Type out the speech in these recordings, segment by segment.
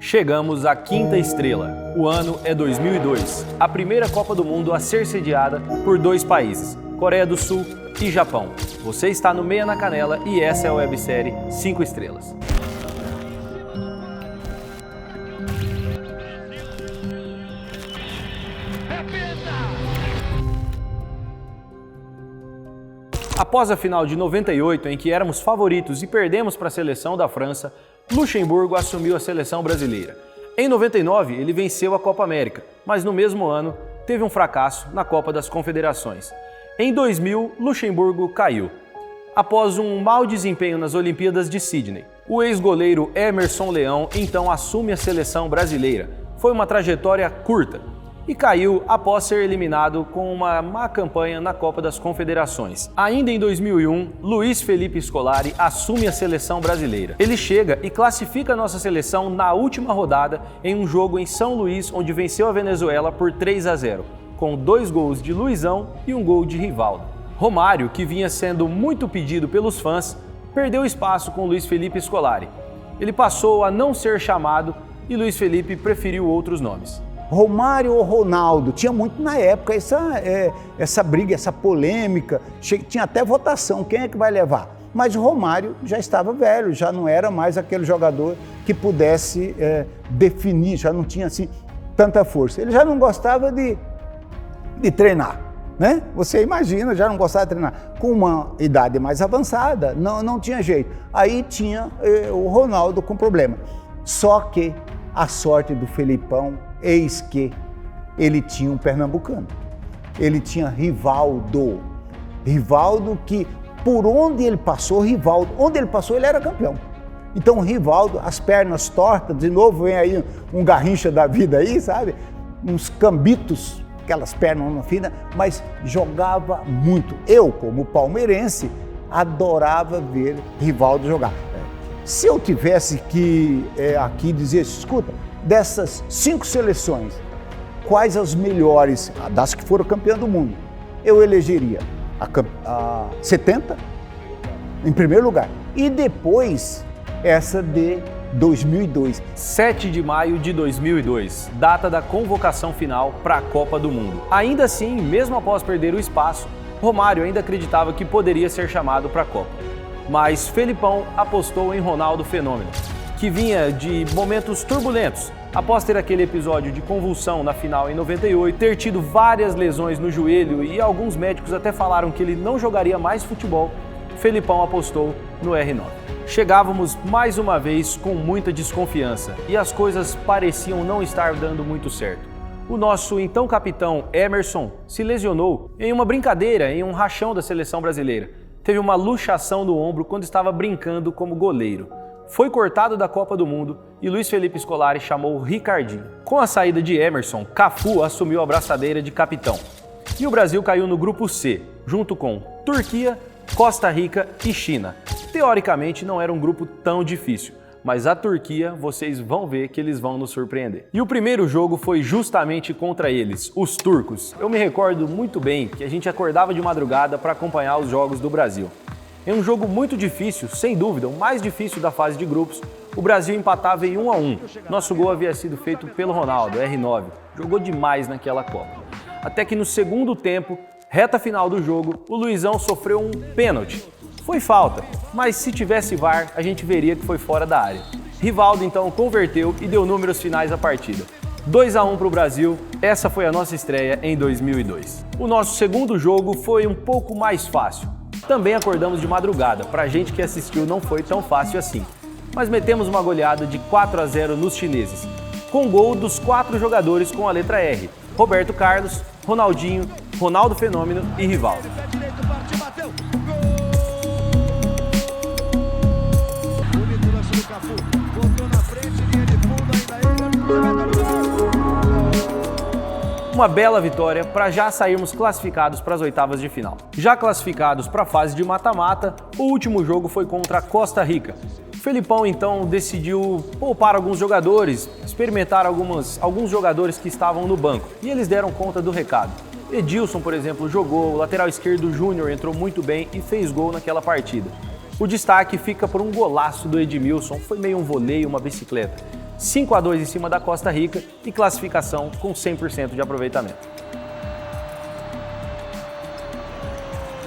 Chegamos à quinta estrela. O ano é 2002, a primeira Copa do Mundo a ser sediada por dois países, Coreia do Sul e Japão. Você está no Meia na Canela e essa é a websérie 5 estrelas. Após a final de 98, em que éramos favoritos e perdemos para a seleção da França, Luxemburgo assumiu a seleção brasileira. Em 99, ele venceu a Copa América, mas no mesmo ano teve um fracasso na Copa das Confederações. Em 2000, Luxemburgo caiu. Após um mau desempenho nas Olimpíadas de Sydney, o ex-goleiro Emerson Leão então assume a seleção brasileira. Foi uma trajetória curta e caiu após ser eliminado com uma má campanha na Copa das Confederações. Ainda em 2001, Luiz Felipe Scolari assume a seleção brasileira. Ele chega e classifica a nossa seleção na última rodada em um jogo em São Luís, onde venceu a Venezuela por 3-0, com 2 gols de Luizão e um gol de Rivaldo. Romário, que vinha sendo muito pedido pelos fãs, perdeu espaço com Luiz Felipe Scolari. Ele passou a não ser chamado e Luiz Felipe preferiu outros nomes. Romário ou Ronaldo? Tinha muito na época essa briga, essa polêmica, tinha até votação, quem é que vai levar? Mas o Romário já estava velho, já não era mais aquele jogador que pudesse definir, já não tinha assim tanta força. Ele já não gostava de treinar, né? Você imagina, já não gostava de treinar. Com uma idade mais avançada, não tinha jeito. Aí tinha o Ronaldo com problema. Só que a sorte do Felipão, eis que ele tinha um pernambucano. Ele tinha Rivaldo. Rivaldo que, por onde ele passou, onde ele passou, ele era campeão. Então, Rivaldo, as pernas tortas, de novo vem aí um Garrincha da vida aí, sabe? Uns cambitos, aquelas pernas finas, mas jogava muito. Eu, como palmeirense, adorava ver Rivaldo jogar. Se eu tivesse que aqui dizer, escuta, dessas 5 seleções, quais as melhores, das que foram campeã do mundo? Eu elegeria a 70, em primeiro lugar, e depois essa de 2002. 7 de maio de 2002, data da convocação final para a Copa do Mundo. Ainda assim, mesmo após perder o espaço, Romário ainda acreditava que poderia ser chamado para a Copa. Mas Felipão apostou em Ronaldo Fenômeno, que vinha de momentos turbulentos, após ter aquele episódio de convulsão na final em 98, ter tido várias lesões no joelho e alguns médicos até falaram que ele não jogaria mais futebol. Felipão apostou no R9. Chegávamos mais uma vez com muita desconfiança e as coisas pareciam não estar dando muito certo. O nosso então capitão Emerson se lesionou em uma brincadeira em um rachão da seleção brasileira. Teve uma luxação no ombro quando estava brincando como goleiro. Foi cortado da Copa do Mundo e Luiz Felipe Scolari chamou Ricardinho. Com a saída de Emerson, Cafu assumiu a braçadeira de capitão. E o Brasil caiu no grupo C, junto com Turquia, Costa Rica e China. Teoricamente não era um grupo tão difícil, mas a Turquia, vocês vão ver que eles vão nos surpreender. E o primeiro jogo foi justamente contra eles, os turcos. Eu me recordo muito bem que a gente acordava de madrugada para acompanhar os jogos do Brasil. Em um jogo muito difícil, sem dúvida, o mais difícil da fase de grupos, o Brasil empatava em 1-1. Nosso gol havia sido feito pelo Ronaldo, R9. Jogou demais naquela Copa. Até que no segundo tempo, reta final do jogo, o Luizão sofreu um pênalti. Foi falta, mas se tivesse VAR, a gente veria que foi fora da área. Rivaldo então converteu e deu números finais à partida. 2-1 para o Brasil, essa foi a nossa estreia em 2002. O nosso segundo jogo foi um pouco mais fácil. Também acordamos de madrugada, pra gente que assistiu não foi tão fácil assim. Mas metemos uma goleada de 4-0 nos chineses, com gol dos 4 jogadores com a letra R: Roberto Carlos, Ronaldinho, Ronaldo Fenômeno e Rivaldo. Uma bela vitória para já sairmos classificados para as oitavas de final. Já classificados para a fase de mata-mata, o último jogo foi contra a Costa Rica. Felipão então decidiu poupar alguns jogadores, experimentar alguns jogadores que estavam no banco, e eles deram conta do recado. Edilson, por exemplo, jogou, o lateral esquerdo Júnior entrou muito bem e fez gol naquela partida. O destaque fica por um golaço do Edmilson, foi meio um voleio, uma bicicleta. 5-2 em cima da Costa Rica e classificação com 100% de aproveitamento.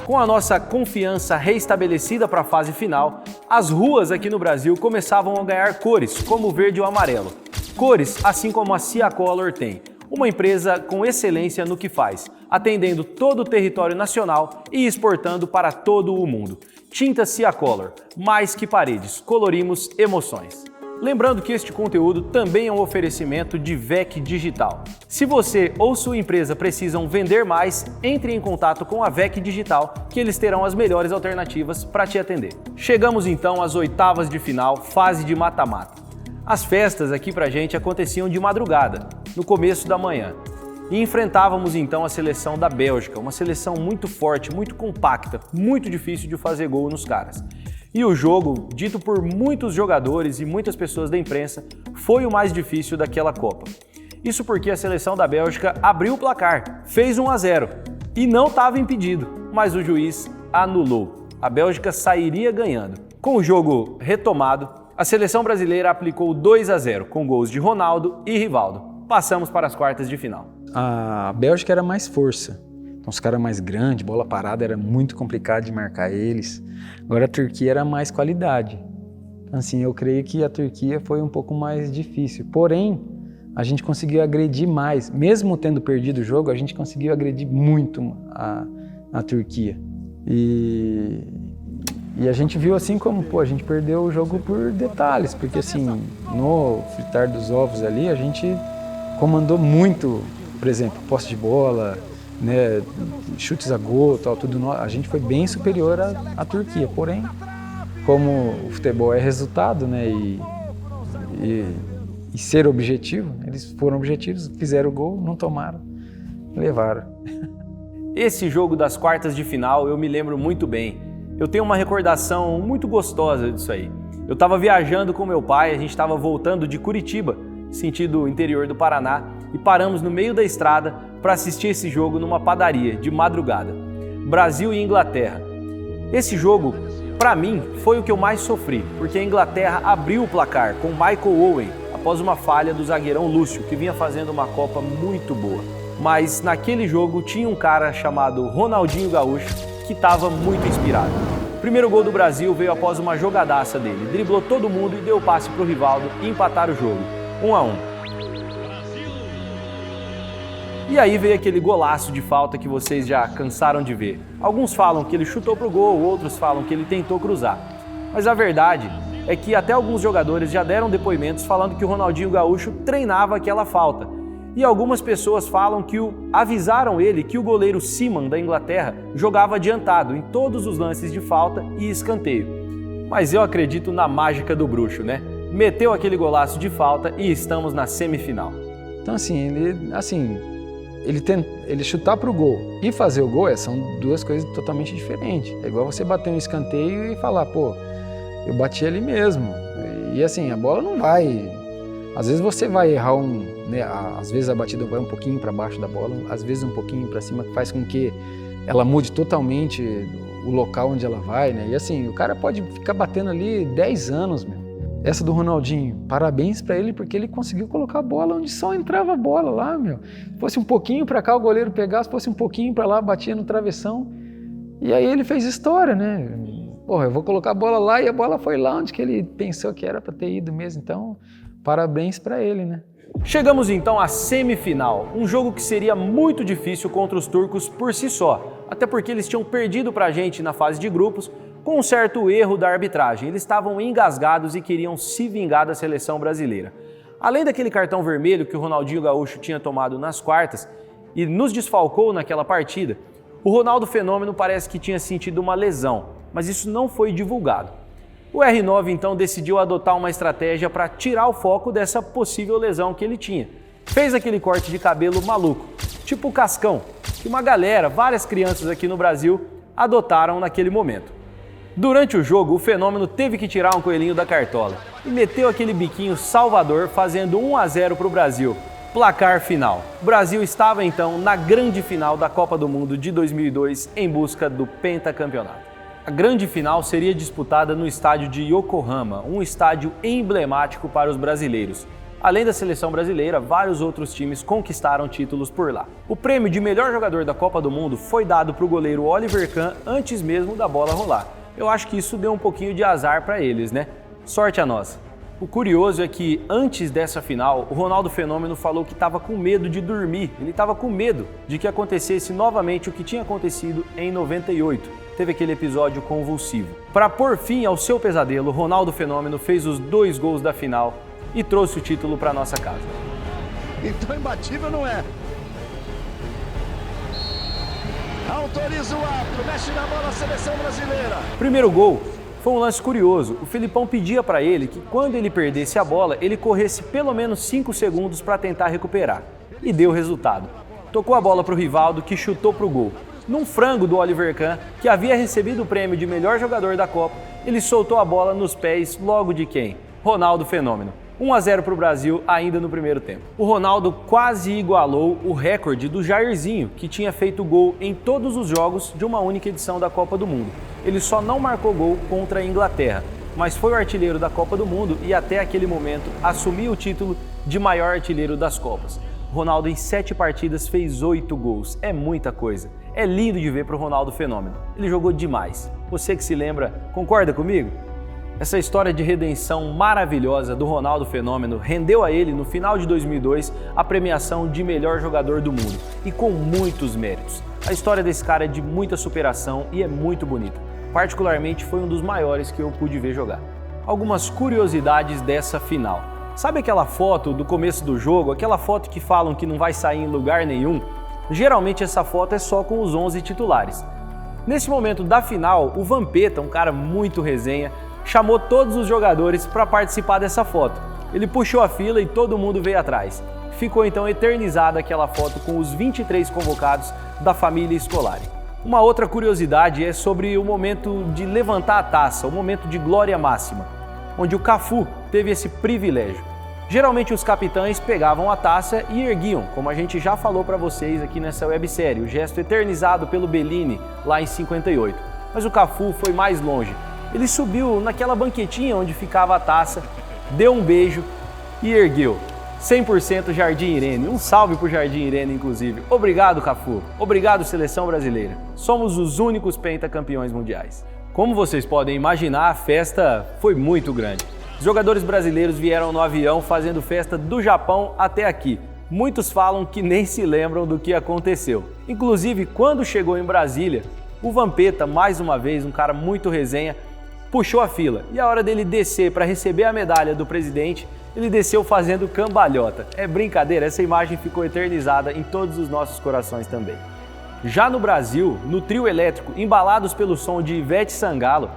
Com a nossa confiança reestabelecida para a fase final, as ruas aqui no Brasil começavam a ganhar cores, como o verde e o amarelo. Cores assim como a Ciacolor tem, uma empresa com excelência no que faz, atendendo todo o território nacional e exportando para todo o mundo. Tinta Ciacolor, mais que paredes, colorimos emoções. Lembrando que este conteúdo também é um oferecimento de VEC Digital. Se você ou sua empresa precisam vender mais, entre em contato com a VEC Digital, que eles terão as melhores alternativas para te atender. Chegamos então às oitavas de final, fase de mata-mata. As festas aqui pra gente aconteciam de madrugada, no começo da manhã. E enfrentávamos então a seleção da Bélgica, uma seleção muito forte, muito compacta, muito difícil de fazer gol nos caras. E o jogo, dito por muitos jogadores e muitas pessoas da imprensa, foi o mais difícil daquela Copa. Isso porque a seleção da Bélgica abriu o placar, fez 1-0 e não estava impedido, mas o juiz anulou. A Bélgica sairia ganhando. Com o jogo retomado, a seleção brasileira aplicou 2-0 com gols de Ronaldo e Rivaldo. Passamos para as quartas de final. A Bélgica era mais força. Então, os caras mais grandes, bola parada, era muito complicado de marcar eles. Agora a Turquia era mais qualidade. Então, assim, eu creio que a Turquia foi um pouco mais difícil. Porém, a gente conseguiu agredir mais. Mesmo tendo perdido o jogo, a gente conseguiu agredir muito a Turquia. E a gente viu assim como, a gente perdeu o jogo por detalhes. Porque assim, no fritar dos ovos ali, a gente comandou muito, por exemplo, posse de bola, né, chutes a gol, tal, tudo. A gente foi bem superior à Turquia, porém, como o futebol é resultado, né, e ser objetivo, eles foram objetivos, fizeram o gol, não tomaram, levaram. Esse jogo das quartas de final eu me lembro muito bem. Eu tenho uma recordação muito gostosa disso aí. Eu estava viajando com meu pai, a gente estava voltando de Curitiba, sentido interior do Paraná, e paramos no meio da estrada para assistir esse jogo numa padaria, de madrugada. Brasil e Inglaterra. Esse jogo, para mim, foi o que eu mais sofri, porque a Inglaterra abriu o placar com Michael Owen, após uma falha do zagueirão Lúcio, que vinha fazendo uma Copa muito boa. Mas naquele jogo tinha um cara chamado Ronaldinho Gaúcho, que estava muito inspirado. O primeiro gol do Brasil veio após uma jogadaça dele, driblou todo mundo e deu o passe para o Rivaldo e empatar o jogo, 1-1. E aí veio aquele golaço de falta que vocês já cansaram de ver. Alguns falam que ele chutou pro gol, outros falam que ele tentou cruzar. Mas a verdade é que até alguns jogadores já deram depoimentos falando que o Ronaldinho Gaúcho treinava aquela falta. E algumas pessoas falam que avisaram ele que o goleiro Seaman da Inglaterra jogava adiantado em todos os lances de falta e escanteio. Mas eu acredito na mágica do bruxo, né? Meteu aquele golaço de falta e estamos na semifinal. Então ele chutar pro gol e fazer o gol são duas coisas totalmente diferentes. É igual você bater um escanteio e falar, eu bati ali mesmo. E assim, a bola não vai... Às vezes você vai errar às vezes a batida vai um pouquinho para baixo da bola, às vezes um pouquinho para cima, que faz com que ela mude totalmente o local onde ela vai, né? E assim, o cara pode ficar batendo ali 10 anos, meu. Essa do Ronaldinho, parabéns para ele, porque ele conseguiu colocar a bola onde só entrava a bola lá, meu. Se fosse um pouquinho para cá, o goleiro pegava, se fosse um pouquinho para lá, batia no travessão. E aí ele fez história, né? Eu vou colocar a bola lá e a bola foi lá onde que ele pensou que era para ter ido mesmo. Então, parabéns para ele, né? Chegamos então à semifinal, um jogo que seria muito difícil contra os turcos por si só, até porque eles tinham perdido pra gente na fase de grupos com um certo erro da arbitragem. Eles estavam engasgados e queriam se vingar da seleção brasileira. Além daquele cartão vermelho que o Ronaldinho Gaúcho tinha tomado nas quartas e nos desfalcou naquela partida, o Ronaldo Fenômeno parece que tinha sentido uma lesão, mas isso não foi divulgado. O R9 então decidiu adotar uma estratégia para tirar o foco dessa possível lesão que ele tinha. Fez aquele corte de cabelo maluco, tipo o Cascão, que uma galera, várias crianças aqui no Brasil, adotaram naquele momento. Durante o jogo, o Fenômeno teve que tirar um coelhinho da cartola e meteu aquele biquinho salvador, fazendo 1-0 para o Brasil. Placar final. O Brasil estava então na grande final da Copa do Mundo de 2002 em busca do pentacampeonato. A grande final seria disputada no estádio de Yokohama, um estádio emblemático para os brasileiros. Além da seleção brasileira, vários outros times conquistaram títulos por lá. O prêmio de melhor jogador da Copa do Mundo foi dado para o goleiro Oliver Kahn antes mesmo da bola rolar. Eu acho que isso deu um pouquinho de azar para eles, né? Sorte a nossa. O curioso é que antes dessa final, o Ronaldo Fenômeno falou que estava com medo de dormir. Ele estava com medo de que acontecesse novamente o que tinha acontecido em 98. Teve aquele episódio convulsivo. Para pôr fim ao seu pesadelo, Ronaldo Fenômeno fez os 2 gols da final e trouxe o título para nossa casa. Então imbatível não é. Autoriza o árbitro, mexe na bola a seleção brasileira. Primeiro gol foi um lance curioso. O Filipão pedia para ele que quando ele perdesse a bola, ele corresse pelo menos 5 segundos para tentar recuperar. E deu resultado. Tocou a bola para o Rivaldo, que chutou para o gol. Num frango do Oliver Kahn, que havia recebido o prêmio de melhor jogador da Copa, ele soltou a bola nos pés logo de quem? Ronaldo Fenômeno. 1-0 para o Brasil ainda no primeiro tempo. O Ronaldo quase igualou o recorde do Jairzinho, que tinha feito gol em todos os jogos de uma única edição da Copa do Mundo. Ele só não marcou gol contra a Inglaterra, mas foi o artilheiro da Copa do Mundo e até aquele momento assumiu o título de maior artilheiro das Copas. Ronaldo em 7 partidas fez 8 gols, é muita coisa. É lindo de ver para o Ronaldo Fenômeno, ele jogou demais. Você que se lembra, concorda comigo? Essa história de redenção maravilhosa do Ronaldo Fenômeno rendeu a ele, no final de 2002, a premiação de melhor jogador do mundo, e com muitos méritos. A história desse cara é de muita superação e é muito bonita. Particularmente foi um dos maiores que eu pude ver jogar. Algumas curiosidades dessa final. Sabe aquela foto do começo do jogo, aquela foto que falam que não vai sair em lugar nenhum? Geralmente essa foto é só com os 11 titulares. Nesse momento da final, o Vampeta, um cara muito resenha, chamou todos os jogadores para participar dessa foto. Ele puxou a fila e todo mundo veio atrás. Ficou então eternizada aquela foto com os 23 convocados da família Scolari. Uma outra curiosidade é sobre o momento de levantar a taça, o momento de glória máxima, onde o Cafu teve esse privilégio. Geralmente os capitães pegavam a taça e erguiam, como a gente já falou para vocês aqui nessa websérie, o gesto eternizado pelo Bellini lá em 58. Mas o Cafu foi mais longe. Ele subiu naquela banquetinha onde ficava a taça, deu um beijo e ergueu. 100% Jardim Irene. Um salve pro Jardim Irene, inclusive. Obrigado, Cafu. Obrigado, Seleção Brasileira. Somos os únicos pentacampeões mundiais. Como vocês podem imaginar, a festa foi muito grande. Os jogadores brasileiros vieram no avião fazendo festa do Japão até aqui. Muitos falam que nem se lembram do que aconteceu. Inclusive, quando chegou em Brasília, o Vampeta, mais uma vez, um cara muito resenha, puxou a fila. E a hora dele descer para receber a medalha do presidente, ele desceu fazendo cambalhota. É brincadeira, essa imagem ficou eternizada em todos os nossos corações também. Já no Brasil, no trio elétrico, embalados pelo som de Ivete Sangalo,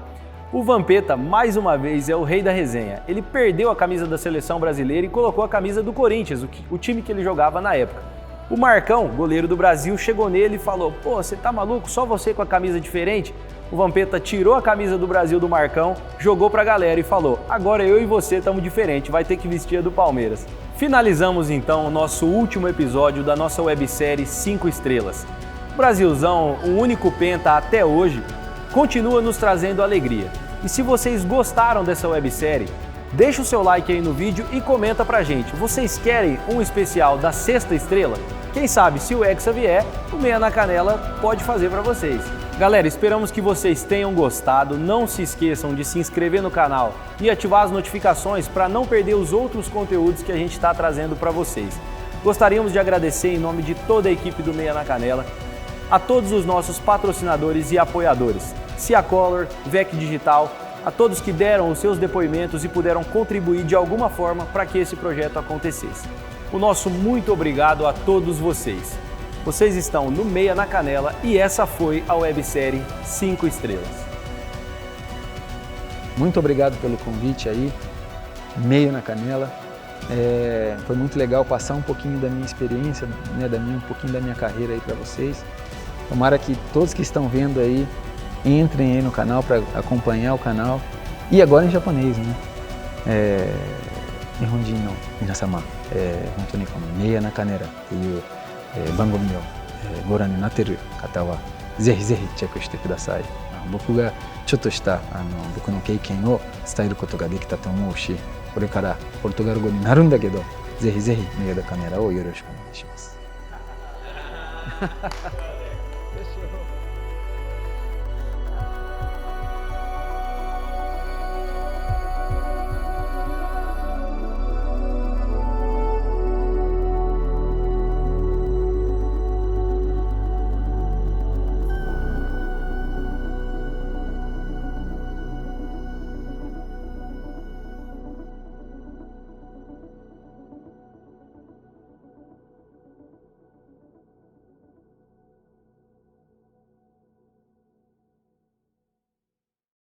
o Vampeta, mais uma vez, é o rei da resenha. Ele perdeu a camisa da seleção brasileira e colocou a camisa do Corinthians, o time que ele jogava na época. O Marcão, goleiro do Brasil, chegou nele e falou: "Pô, você tá maluco? Só você com a camisa diferente?" O Vampeta tirou a camisa do Brasil do Marcão, jogou pra galera e falou: "Agora eu e você estamos diferente, vai ter que vestir a do Palmeiras." Finalizamos então o nosso último episódio da nossa websérie 5 estrelas. O Brasilzão, o único penta até hoje, continua nos trazendo alegria. E se vocês gostaram dessa websérie, deixa o seu like aí no vídeo e comenta pra gente. Vocês querem um especial da 6ª estrela? Quem sabe, se o Hexa vier, o Meia na Canela pode fazer pra vocês. Galera, esperamos que vocês tenham gostado. Não se esqueçam de se inscrever no canal e ativar as notificações para não perder os outros conteúdos que a gente está trazendo para vocês. Gostaríamos de agradecer em nome de toda a equipe do Meia na Canela a todos os nossos patrocinadores e apoiadores, Ciacolor, VEC Digital, a todos que deram os seus depoimentos e puderam contribuir de alguma forma para que esse projeto acontecesse. O nosso muito obrigado a todos vocês. Vocês estão no Meia na Canela e essa foi a websérie 5 estrelas. Muito obrigado pelo convite aí, Meia na Canela. Foi muito legal passar um pouquinho da minha experiência, né, um pouquinho da minha carreira aí para vocês. Tomara que todos que estão vendo aí entrem aí no canal para acompanhar o canal. E agora em japonês, né? Nihonjin no minasama, hontou ni kono Meia na Canelaという番組をご覧になっている方はぜひぜひチェックしてください。僕がちょっとした僕の経験を伝えることができたと思うし、これからポルトガル語になるんだけど、ぜひぜひメガネカメラをよろしくお願いします。